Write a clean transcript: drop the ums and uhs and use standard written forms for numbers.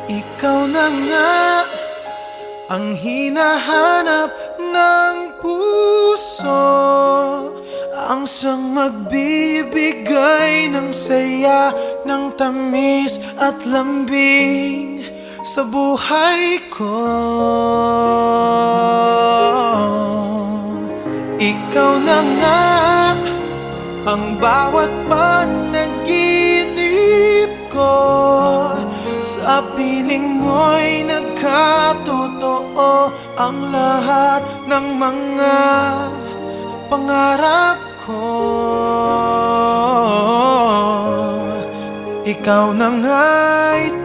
Ikaw na nga ang hinahanap ng puso, ang siyang magbibigay ng saya, ng tamis at lambing sa buhay ko. Ikaw na nga ang bawat panaginip ko, sa piling mo'y nagkatotoo ang lahat ng mga pangarap ko. Ikaw na nga'y